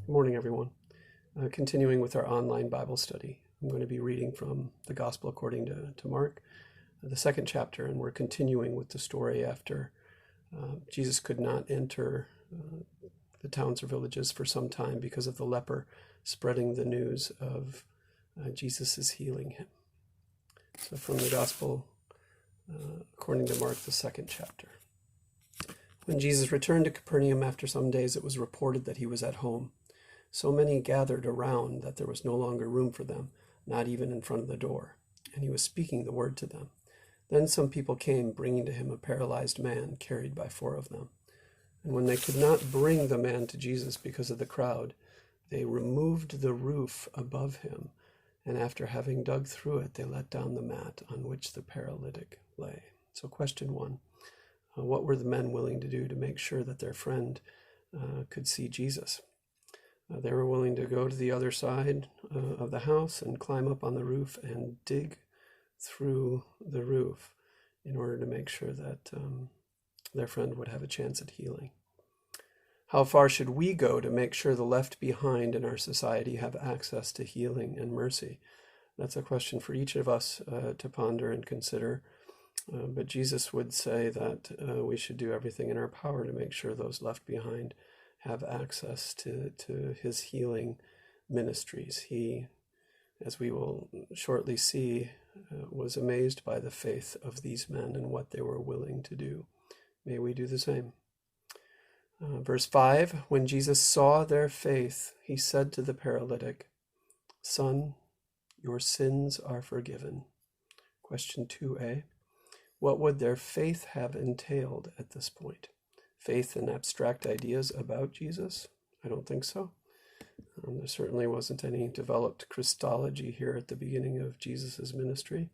Good morning, everyone. Continuing with our online Bible study, I'm going to be reading from the Gospel according to Mark, the second chapter, and we're continuing with the story after Jesus could not enter the towns or villages for some time because of the leper spreading the news of Jesus is healing him. So from the Gospel according to Mark, the second chapter. When Jesus returned to Capernaum after some days, it was reported that he was at home. So many gathered around that there was no longer room for them, not even in front of the door, and he was speaking the word to them. Then some people came, bringing to him a paralyzed man carried by 4 of them. And when they could not bring the man to Jesus because of the crowd, they removed the roof above him, and after having dug through it, they let down the mat on which the paralytic lay. So question 1, what were the men willing to do to make sure that their friend could see Jesus? They were willing to go to the other side of the house and climb up on the roof and dig through the roof in order to make sure that their friend would have a chance at healing. How far should we go to make sure the left behind in our society have access to healing and mercy? That's a question for each of us to ponder and consider. But Jesus would say that we should do everything in our power to make sure those left behind have access to his healing ministries. He, as we will shortly see, was amazed by the faith of these men and what they were willing to do. May we do the same. Verse 5, when Jesus saw their faith, he said to the paralytic, "Son, your sins are forgiven." Question 2a, what would their faith have entailed at this point? Faith in abstract ideas about Jesus? I don't think so. There certainly wasn't any developed Christology here at the beginning of Jesus's ministry.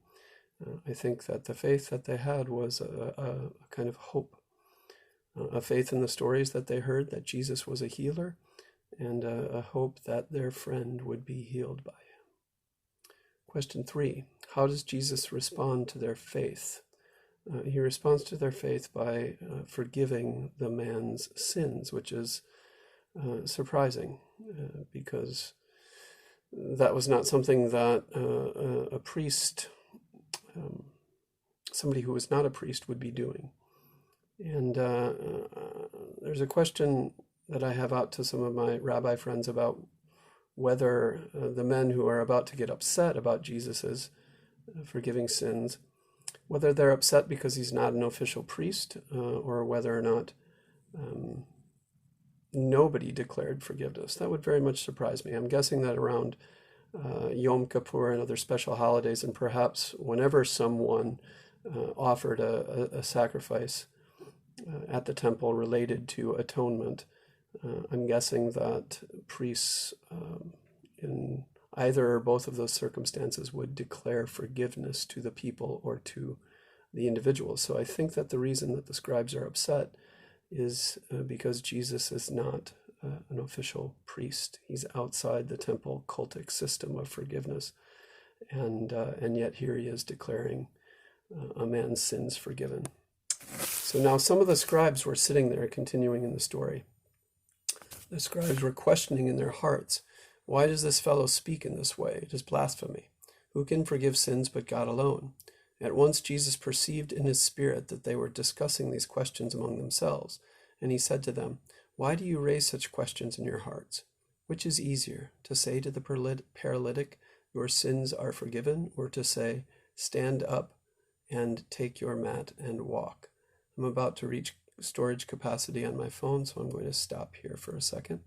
I think that the faith that they had was a kind of hope, a faith in the stories that they heard that Jesus was a healer, and a hope that their friend would be healed by him. Question 3, how does Jesus respond to their faith? He responds to their faith by forgiving the man's sins, which is surprising because that was not something that a priest, somebody who was not a priest, would be doing. And there's a question that I have out to some of my rabbi friends about whether the men who are about to get upset about Jesus's forgiving sins, whether they're upset because he's not an official priest or whether or not nobody declared forgiveness. That would very much surprise me. I'm guessing that around Yom Kippur and other special holidays, and perhaps whenever someone offered a sacrifice at the temple related to atonement, I'm guessing that priests in either or both of those circumstances would declare forgiveness to the people or to the individuals. So I think that the reason that the scribes are upset is because Jesus is not an official priest. He's outside the temple cultic system of forgiveness. And yet here he is declaring a man's sins forgiven. So now some of the scribes were sitting there, continuing in the story. The scribes were questioning in their hearts, why does this fellow speak in this way? It is blasphemy. Who can forgive sins but God alone? At once Jesus perceived in his spirit that they were discussing these questions among themselves, and he said to them, why do you raise such questions in your hearts? Which is easier, to say to the paralytic, your sins are forgiven, or to say, stand up and take your mat and walk? I'm about to reach storage capacity on my phone, so I'm going to stop here for a second.